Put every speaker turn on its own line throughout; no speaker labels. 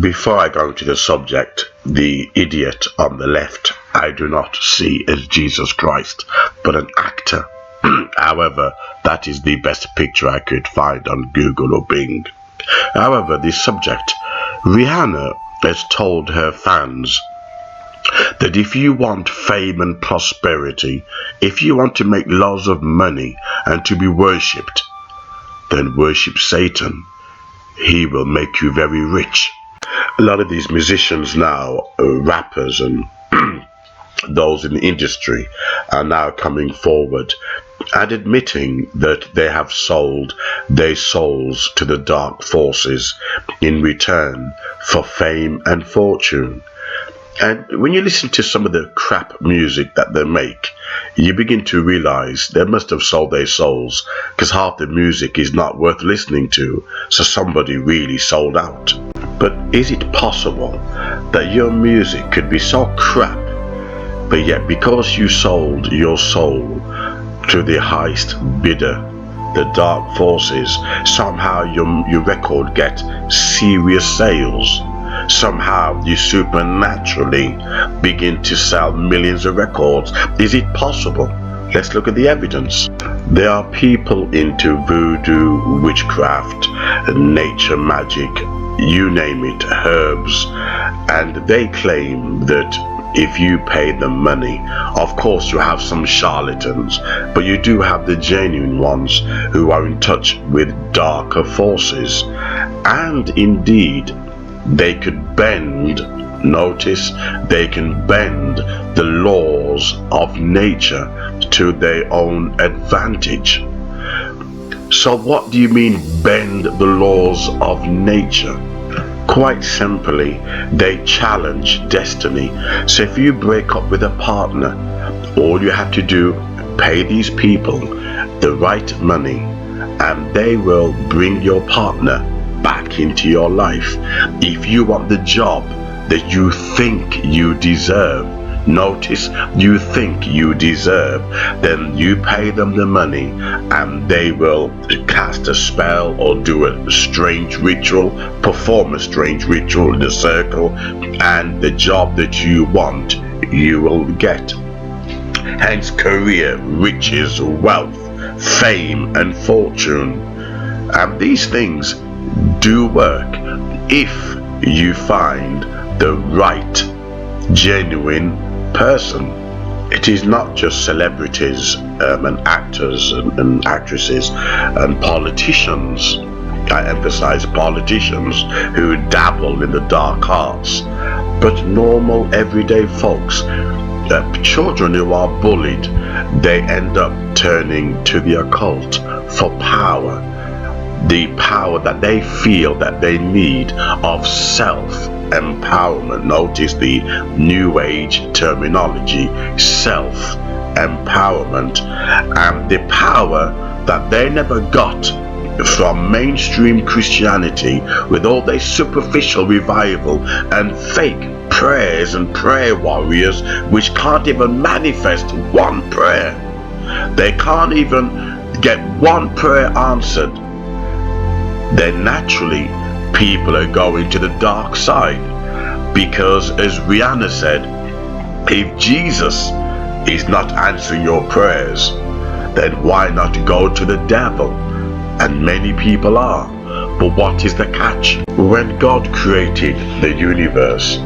Before I go into the subject, the idiot on the left, I do not see as Jesus Christ, but an actor. However, that is the best picture I could find on Google or Bing. However, the subject, Rihanna has told her fans that if you want fame and prosperity, if you want to make lots of money and to be worshipped, then worship Satan. He will make you very rich. A lot of these musicians now, rappers and those in the industry, are now coming forward and admitting that they have sold their souls to the dark forces in return for fame and fortune. And when you listen to some of the crap music that they make, you begin to realize they must have sold their souls, because half the music is not worth listening to, so somebody really sold out. But is it possible that your music could be so crap, but yet because you sold your soul to the highest bidder, the dark forces, somehow your record get serious sales? Somehow you supernaturally begin to sell millions of records? Is it possible? Let's look at the evidence. There are people into voodoo, witchcraft, nature magic, you name it, herbs, and they claim that if you pay them money, of course you have some charlatans, but you do have the genuine ones who are in touch with darker forces. And indeed, they could bend, notice, they can bend the laws of nature to their own advantage. So what do you mean bend the laws of nature? Quite simply, they challenge destiny. So if you break up with a partner, all you have to do, pay these people the right money, and they will bring your partner back into your life. If you want the job that you think you deserve, notice, you think you deserve, then you pay them the money and they will cast a spell or do a strange ritual, perform a strange ritual in a circle, and the job that you want, you will get. Hence career, riches, wealth, fame and fortune. And these things do work if you find the right, genuine person. It is not just celebrities and actors and actresses and politicians, I emphasize politicians, who dabble in the dark arts, but normal everyday folks, children who are bullied, they end up turning to the occult for power. The power that they feel that they need of self-empowerment. Notice the new age terminology, self-empowerment, and the power that they never got from mainstream Christianity with all their superficial revival and fake prayers and prayer warriors which can't even manifest one prayer. They can't even get one prayer answered. Then naturally people are going to the dark side, because as Rihanna said, if Jesus is not answering your prayers, then why not go to the devil? And many people are. But what is the catch? When God created the universe,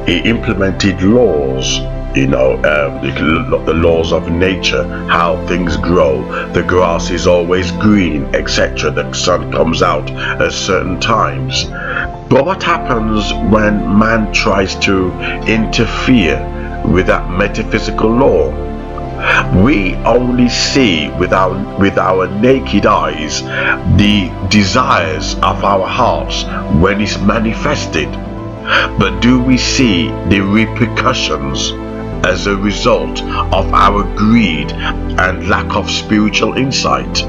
he implemented laws, the laws of nature, how things grow, the grass is always green, etc. The sun comes out at certain times. But what happens when man tries to interfere with that metaphysical law? We only see with our naked eyes the desires of our hearts when it's manifested. But do we see the repercussions as a result of our greed and lack of spiritual insight?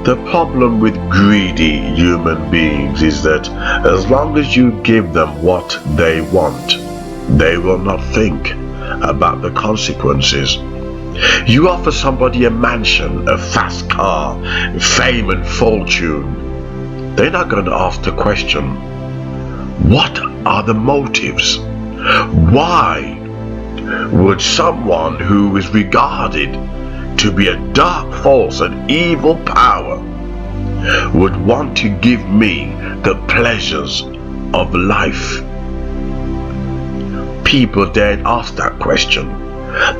The problem with greedy human beings is that as long as you give them what they want, they will not think about the consequences. You offer somebody a mansion, a fast car, fame and fortune, they're not going to ask the question, what are the motives? Why would someone who is regarded to be a dark force, an evil power, would want to give me the pleasures of life? People daren't ask that question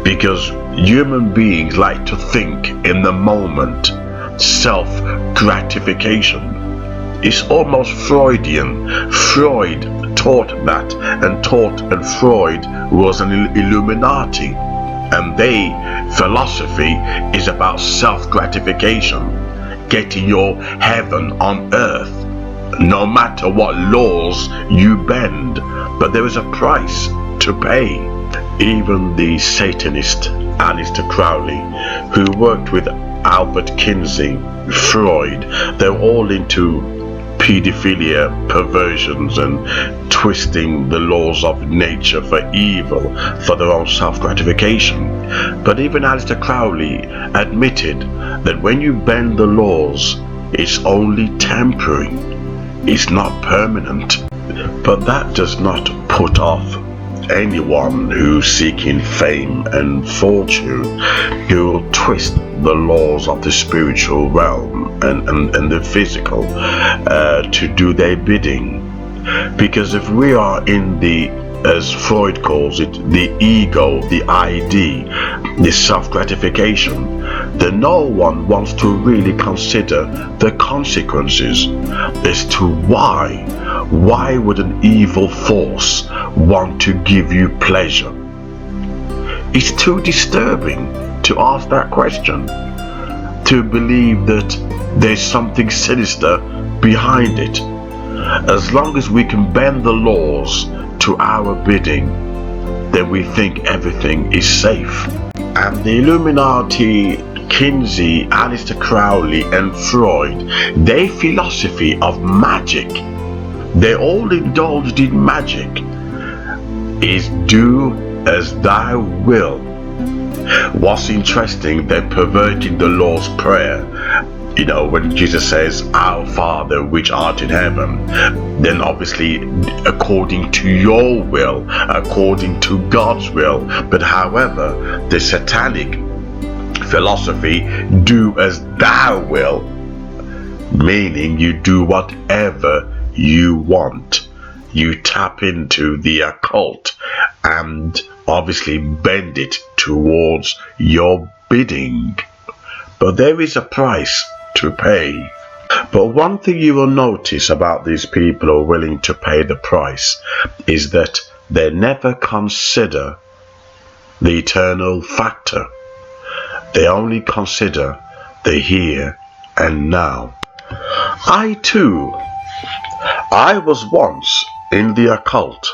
because human beings like to think in the moment. Self-gratification is almost Freudian. Freud taught that, and Freud was an Illuminati, and philosophy is about self-gratification, getting your heaven on earth, no matter what laws you bend. But there is a price to pay. Even the Satanist Aleister Crowley, who worked with Albert Kinsey, Freud, they're all into pedophilia, perversions, and twisting the laws of nature for evil, for their own self-gratification. But even Aleister Crowley admitted that when you bend the laws, it's only temporary, it's not permanent. But that does not put off anyone who's seeking fame and fortune, who will twist the laws of the spiritual realm and the physical to do their bidding. Because if we are in the, as Freud calls it, the ego, the ID, the self-gratification, then no one wants to really consider the consequences as to why would an evil force want to give you pleasure? It's too disturbing to ask that question, to believe that there's something sinister behind it. As long as we can bend the laws to our bidding, then we think everything is safe. And the Illuminati, Kinsey, Aleister Crowley, and Freud, their philosophy of magic, they all indulged in magic, is do as thy will. What's interesting, they're perverting the Lord's Prayer. You know, when Jesus says, Our Father which art in heaven, then obviously according to your will, according to God's will. But however, the satanic philosophy, do as thou will, meaning you do whatever you want. You tap into the occult and obviously bend it towards your bidding. But there is a price to pay. But one thing you will notice about these people who are willing to pay the price is that they never consider the eternal factor. They only consider the here and now. I was once in the occult,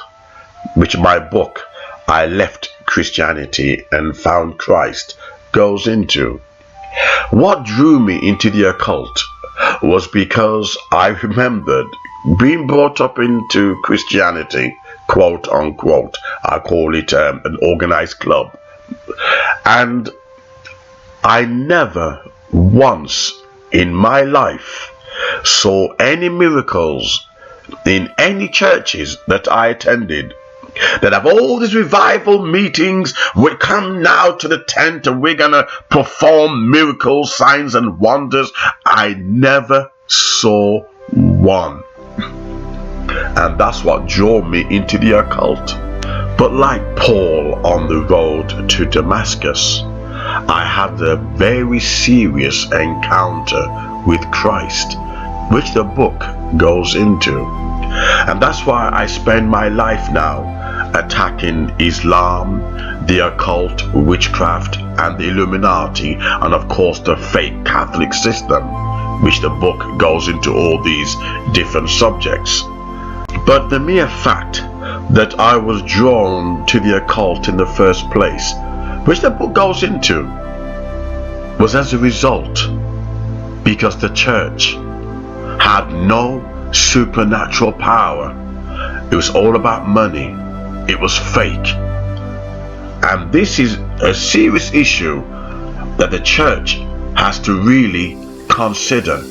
which my book, I Left Christianity and Found Christ, goes into. What drew me into the occult was because I remembered being brought up into Christianity, quote unquote. I call it an organized club. And I never once in my life saw any miracles in any churches that I attended, that have all these revival meetings. We come now to the tent and we're gonna perform miracles, signs and wonders. I never saw one. And that's what drew me into the occult. But like Paul on the road to Damascus, I had a very serious encounter with Christ, which the book goes into. And that's why I spend my life now attacking Islam, the occult, witchcraft, and the Illuminati, and of course the fake Catholic system, which the book goes into all these different subjects. But the mere fact that I was drawn to the occult in the first place, which the book goes into, was as a result because the church had no supernatural power. It was all about money. It was fake. And this is a serious issue that the church has to really consider.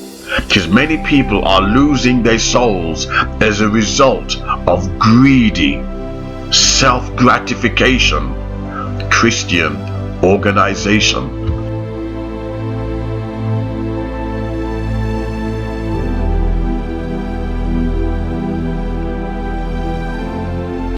because many people are losing their souls as a result of greedy, self-gratification Christian organization